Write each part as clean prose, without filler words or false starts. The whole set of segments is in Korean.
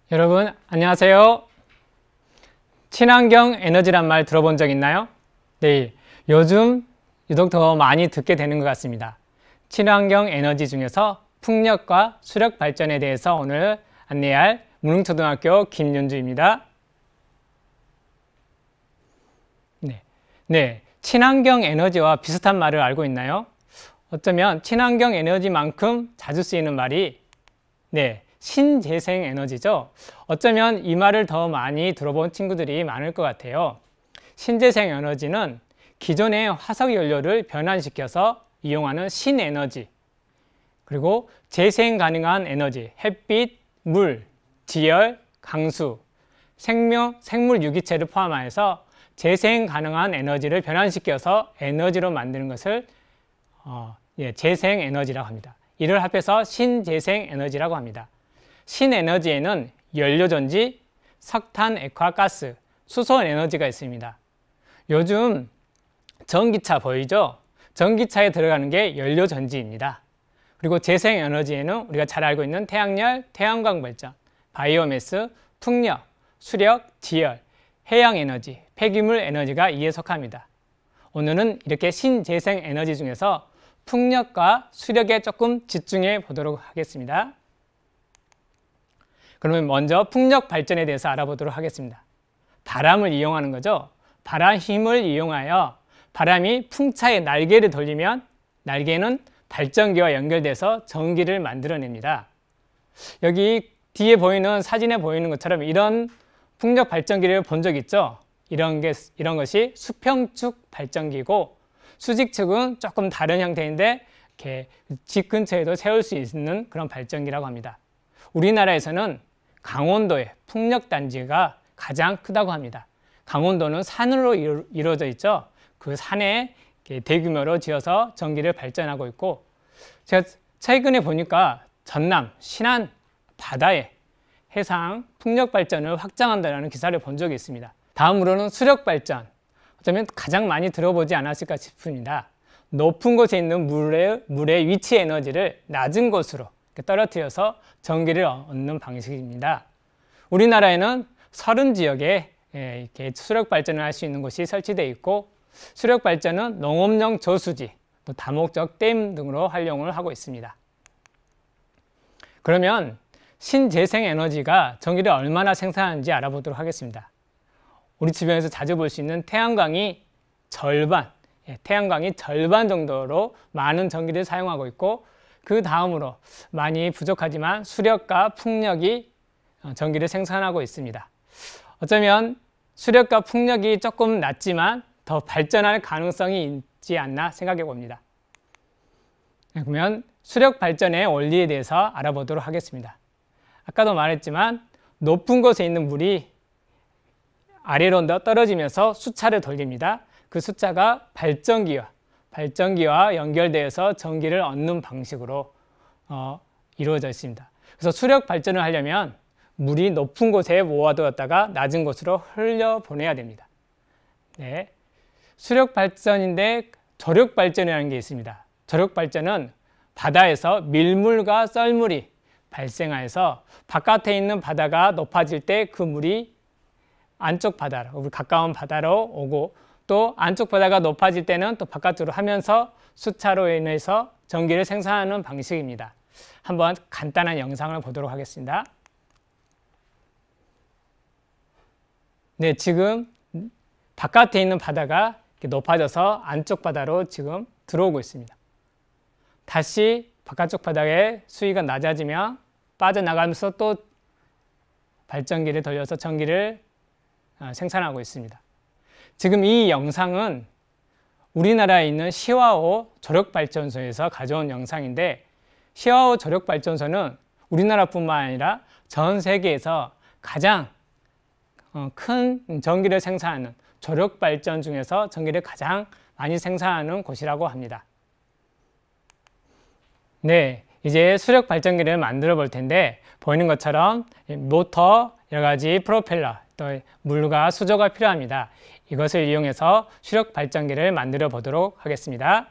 여러분 안녕하세요. 친환경 에너지란 말 들어본 적 있나요? 네, 요즘 유독 더 많이 듣게 되는 것 같습니다. 친환경 에너지 중에서 풍력과 수력 발전에 대해서 오늘 안내할 무릉초등학교 김윤주입니다. 네, 친환경 에너지와 비슷한 말을 알고 있나요? 어쩌면 친환경 에너지만큼 자주 쓰이는 말이 신재생 에너지죠. 어쩌면 이 말을 더 많이 들어본 친구들이 많을 것 같아요. 신재생 에너지는 기존의 화석 연료를 변환시켜서 이용하는 신에너지, 그리고 재생 가능한 에너지, 햇빛, 물, 지열, 강수, 생물 유기체를 포함하여서 재생 가능한 에너지를 변환시켜서 에너지로 만드는 것을 재생 에너지라고 합니다. 이를 합해서 신재생 에너지라고 합니다. 신에너지에는 연료전지, 석탄, 액화가스, 수소 에너지가 있습니다. 요즘 전기차 보이죠? 전기차에 들어가는 게 연료전지입니다. 그리고 재생에너지에는 우리가 잘 알고 있는 태양열, 태양광 발전, 바이오매스, 풍력, 수력, 지열, 해양에너지, 폐기물 에너지가 이에 속합니다. 오늘은 이렇게 신재생 에너지 중에서 풍력과 수력에 조금 집중해 보도록 하겠습니다. 그러면 먼저 풍력 발전에 대해서 알아보도록 하겠습니다. 바람을 이용하는 거죠. 바람 힘을 이용하여 바람이 풍차의 날개를 돌리면 날개는 발전기와 연결돼서 전기를 만들어냅니다. 여기 뒤에 보이는 사진에 보이는 것처럼 이런 풍력 발전기를 본 적 있죠? 이런 것이 수평축 발전기고, 수직축은 조금 다른 형태인데 이렇게 집 근처에도 세울 수 있는 그런 발전기라고 합니다. 우리나라에서는 강원도의 풍력단지가 가장 크다고 합니다. 강원도는 산으로 이루어져 있죠. 그 산에 대규모로 지어서 전기를 발전하고 있고, 제가 최근에 보니까 전남, 신안 바다에 해상 풍력 발전을 확장한다는 기사를 본 적이 있습니다. 다음으로는 수력 발전. 어쩌면 가장 많이 들어보지 않았을까 싶습니다. 높은 곳에 있는 물의 위치 에너지를 낮은 곳으로 떨어뜨려서 전기를 얻는 방식입니다. 우리나라에는 30지역에 이렇게 수력 발전을 할 수 있는 곳이 설치되어 있고, 수력 발전은 농업용 저수지, 또 다목적 댐 등으로 활용을 하고 있습니다. 그러면 신재생 에너지가 전기를 얼마나 생산하는지 알아보도록 하겠습니다. 우리 주변에서 자주 볼 수 있는 태양광이 절반 정도로 많은 전기를 사용하고 있고, 그 다음으로 많이 부족하지만 수력과 풍력이 전기를 생산하고 있습니다. 어쩌면 수력과 풍력이 조금 낮지만 더 발전할 가능성이 있지 않나 생각해 봅니다. 그러면 수력 발전의 원리에 대해서 알아보도록 하겠습니다. 아까도 말했지만 높은 곳에 있는 물이 아래로 떨어지면서 수차를 돌립니다. 그 수차가 발전기와 연결되어서 전기를 얻는 방식으로 이루어져 있습니다. 그래서 수력 발전을 하려면 물이 높은 곳에 모아두었다가 낮은 곳으로 흘려보내야 됩니다. 수력 발전인데 저력 발전이라는 게 있습니다. 저력 발전은 바다에서 밀물과 썰물이 발생하여서 바깥에 있는 바다가 높아질 때 그 물이 안쪽 바다로, 가까운 바다로 오고, 또 안쪽 바다가 높아질 때는 또 바깥으로 하면서 수차로 인해서 전기를 생산하는 방식입니다. 한번 간단한 영상을 보도록 하겠습니다. 지금 바깥에 있는 바다가 높아져서 안쪽 바다로 지금 들어오고 있습니다. 다시 바깥쪽 바다의 수위가 낮아지면 빠져나가면서 또 발전기를 돌려서 전기를 생산하고 있습니다. 지금 이 영상은 우리나라에 있는 시화호 조력발전소에서 가져온 영상인데, 시화호 조력발전소는 우리나라뿐만 아니라 전 세계에서 가장 큰 전기를 생산하는, 조력발전 중에서 전기를 가장 많이 생산하는 곳이라고 합니다. 이제 수력 발전기를 만들어 볼 텐데, 보이는 것처럼 모터, 여러 가지 프로펠러, 또 물과 수조가 필요합니다. 이것을 이용해서 수력 발전기를 만들어 보도록 하겠습니다.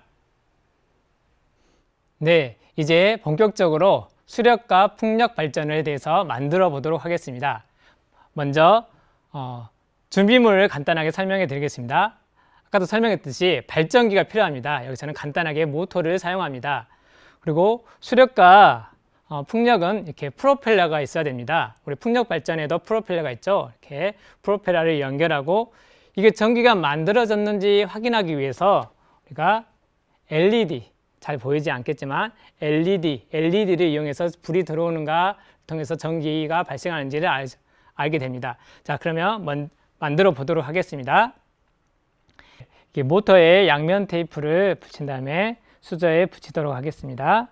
이제 본격적으로 수력과 풍력 발전에 대해서 만들어 보도록 하겠습니다. 먼저 준비물을 간단하게 설명해 드리겠습니다. 아까도 설명했듯이 발전기가 필요합니다. 여기서는 간단하게 모터를 사용합니다. 그리고 수력과 풍력은 이렇게 프로펠러가 있어야 됩니다. 우리 풍력 발전에도 프로펠러가 있죠. 이렇게 프로펠러를 연결하고 이게 전기가 만들어졌는지 확인하기 위해서 우리가 LED, 잘 보이지 않겠지만 LED를 이용해서 불이 들어오는가 통해서 전기가 발생하는지를 알게 됩니다. 자, 그러면 만들어 보도록 하겠습니다. 모터에 양면 테이프를 붙인 다음에 수저에 붙이도록 하겠습니다.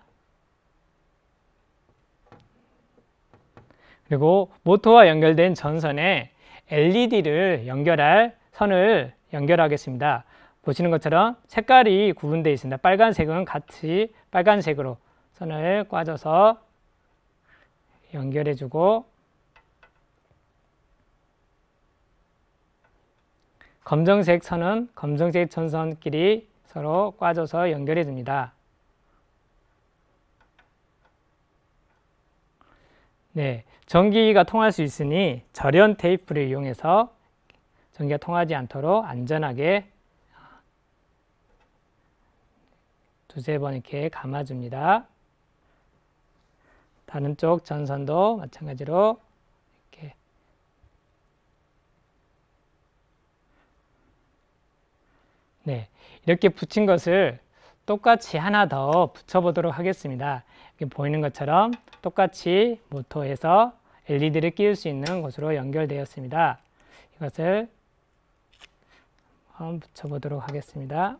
그리고 모터와 연결된 전선에 LED를 연결할 선을 연결하겠습니다. 보시는 것처럼 색깔이 구분되어 있습니다. 빨간색은 같이 빨간색으로 선을 꽈줘서 연결해주고, 검정색 선은 검정색 전선끼리 서로 꽈줘서 연결해 줍니다. 네, 전기가 통할 수 있으니 절연 테이프를 이용해서 전기가 통하지 않도록 안전하게 두세 번 이렇게 감아줍니다. 다른 쪽 전선도 마찬가지로 이렇게 이렇게 붙인 것을 똑같이 하나 더 붙여보도록 하겠습니다. 이렇게 보이는 것처럼 똑같이 모터에서 LED를 끼울 수 있는 곳으로 연결되었습니다. 이것을 한번 붙여보도록 하겠습니다.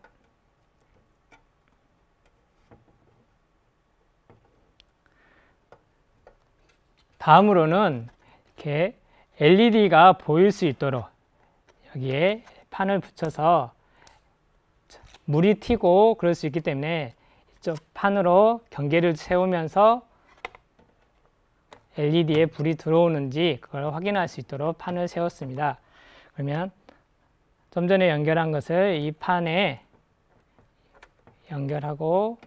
다음으로는 이렇게 LED가 보일 수 있도록 여기에 판을 붙여서 물이 튀고 그럴 수 있기 때문에 이쪽 판으로 경계를 세우면서 LED에 불이 들어오는지 그걸 확인할 수 있도록 판을 세웠습니다. 그러면 좀 전에 연결한 것을 이 판에 연결하고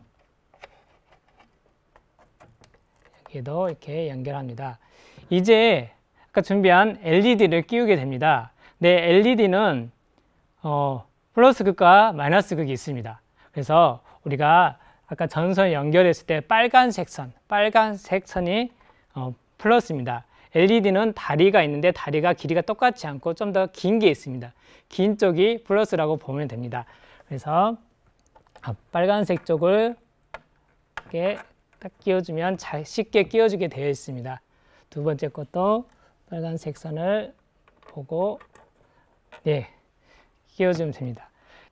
여기도 이렇게 연결합니다. 이제 아까 준비한 LED를 끼우게 됩니다. 네, LED는 플러스 극과 마이너스 극이 있습니다. 그래서 우리가 아까 전선 연결했을 때 빨간색 선이 플러스입니다. LED는 다리가 있는데 다리가 길이가 똑같지 않고 좀 더 긴 게 있습니다. 긴 쪽이 플러스라고 보면 됩니다. 그래서 빨간색 쪽을 이렇게 딱 끼워주면 쉽게 끼워주게 되어 있습니다. 두 번째 것도 빨간색 선을 보고 끼워주면 됩니다.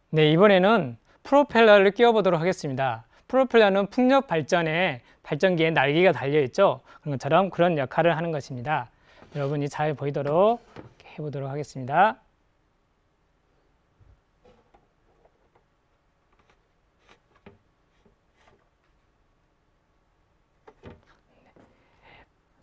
네, 이번에는 프로펠러를 끼워 보도록 하겠습니다. 프로펠러는 풍력 발전에 발전기에 날개가 달려 있죠. 그런 것처럼 그런 역할을 하는 것입니다. 여러분이 잘 보이도록 해보도록 하겠습니다.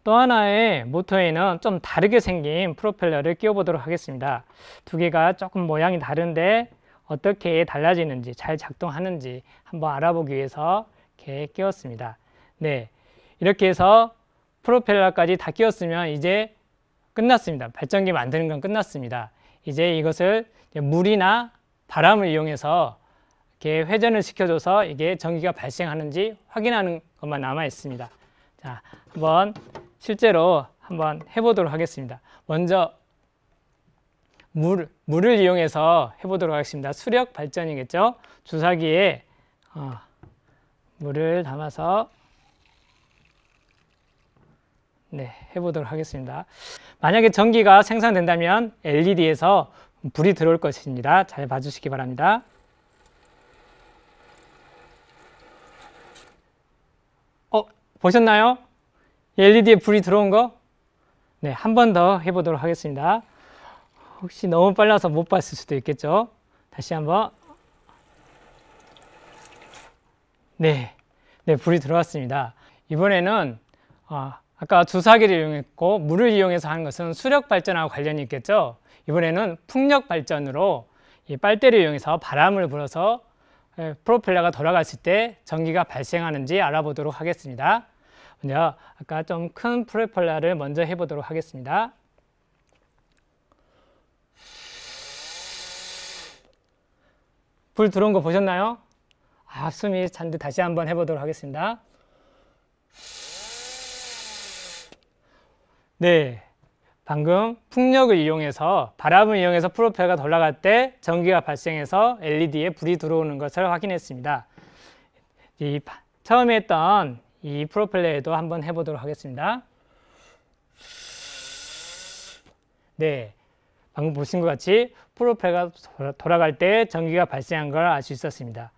또 하나의 모터에는 좀 다르게 생긴 프로펠러를 끼워 보도록 하겠습니다. 두 개가 조금 모양이 다른데 어떻게 달라지는지 잘 작동하는지 한번 알아보기 위해서 이렇게 끼웠습니다. 네, 이렇게 해서 프로펠러까지 다 끼웠으면 이제 끝났습니다. 발전기 만드는 건 끝났습니다. 이제 이것을 물이나 바람을 이용해서 이렇게 회전을 시켜줘서 이게 전기가 발생하는지 확인하는 것만 남아 있습니다. 자, 한번 실제로 한번 해보도록 하겠습니다. 먼저 물을 이용해서 해보도록 하겠습니다. 수력 발전이겠죠. 주사기에 물을 담아서 해보도록 하겠습니다. 만약에 전기가 생산된다면 LED에서 불이 들어올 것입니다. 잘 봐주시기 바랍니다. 보셨나요? LED에 불이 들어온 거? 네, 한 번 더 해보도록 하겠습니다. 혹시 너무 빨라서 못 봤을 수도 있겠죠? 다시 한번. 네, 불이 들어왔습니다. 이번에는 아까 주사기를 이용했고 물을 이용해서 하는 것은 수력 발전하고 관련이 있겠죠? 이번에는 풍력 발전으로 이 빨대를 이용해서 바람을 불어서 프로펠러가 돌아갔을 때 전기가 발생하는지 알아보도록 하겠습니다. 먼저 아까 좀 큰 프로펠러를 먼저 해보도록 하겠습니다. 불 들어온 거 보셨나요? 숨이 찬데 다시 한번 해보도록 하겠습니다. 네, 방금 풍력을 이용해서 바람을 이용해서 프로펠러가 돌아갈 때 전기가 발생해서 LED에 불이 들어오는 것을 확인했습니다. 처음에 했던 이 프로펠러에도 한번 해보도록 하겠습니다. 네, 방금 보신 것 같이 프로펠러가 돌아갈 때 전기가 발생한 걸 알 수 있었습니다.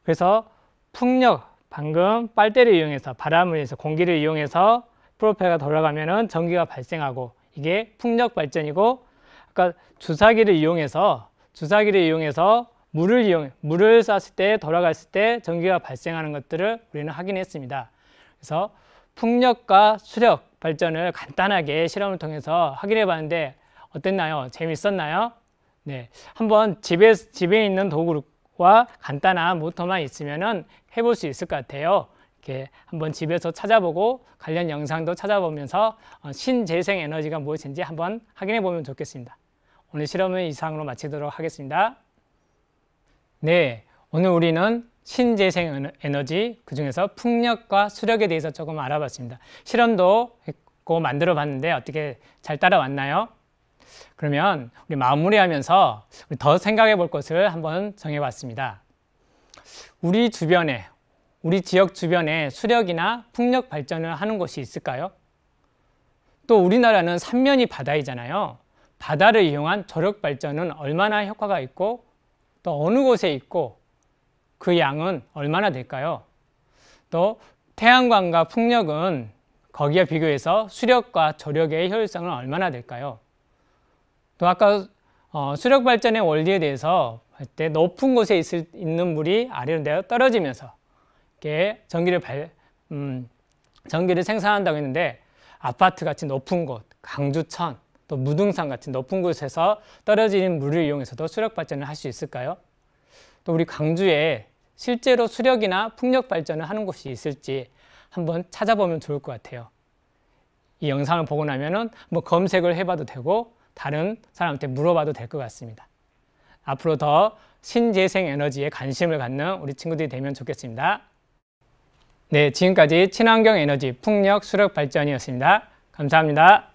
그래서 풍력, 방금 빨대를 이용해서 바람을 이용해서 공기를 이용해서 프로펠러가 돌아가면은 전기가 발생하고 이게 풍력 발전이고, 아까 주사기를 이용해서 물을 쐈을 때 돌아갔을 때 전기가 발생하는 것들을 우리는 확인했습니다. 그래서 풍력과 수력 발전을 간단하게 실험을 통해서 확인해 봤는데 어땠나요? 재밌었나요? 네, 한번 집에 있는 도구와 간단한 모터만 있으면은 해볼 수 있을 것 같아요. 이렇게 한번 집에서 찾아보고 관련 영상도 찾아보면서 신재생 에너지가 무엇인지 한번 확인해 보면 좋겠습니다. 오늘 실험은 이상으로 마치도록 하겠습니다. 네, 오늘 우리는 신재생 에너지, 그 중에서 풍력과 수력에 대해서 조금 알아봤습니다. 실험도 했고 만들어 봤는데 어떻게 잘 따라왔나요? 그러면 우리 마무리하면서 더 생각해 볼 것을 한번 정해 봤습니다. 우리 지역 주변에 수력이나 풍력 발전을 하는 곳이 있을까요? 또 우리나라는 삼면이 바다이잖아요. 바다를 이용한 저력 발전은 얼마나 효과가 있고 또 어느 곳에 있고 그 양은 얼마나 될까요? 또 태양광과 풍력은 거기에 비교해서 수력과 저력의 효율성은 얼마나 될까요? 또 아까 수력 발전의 원리에 대해서 할 때 높은 곳에 있는 물이 아래로 내려 떨어지면서 이렇게 전기를 생산한다고 했는데, 아파트 같이 높은 곳, 강주천, 또 무등산 같은 높은 곳에서 떨어지는 물을 이용해서도 수력 발전을 할 수 있을까요? 또 우리 광주에 실제로 수력이나 풍력 발전을 하는 곳이 있을지 한번 찾아보면 좋을 것 같아요. 이 영상을 보고 나면은 뭐 검색을 해봐도 되고 다른 사람한테 물어봐도 될 것 같습니다. 앞으로 더 신재생 에너지에 관심을 갖는 우리 친구들이 되면 좋겠습니다. 네, 지금까지 친환경 에너지 풍력 수력 발전이었습니다. 감사합니다.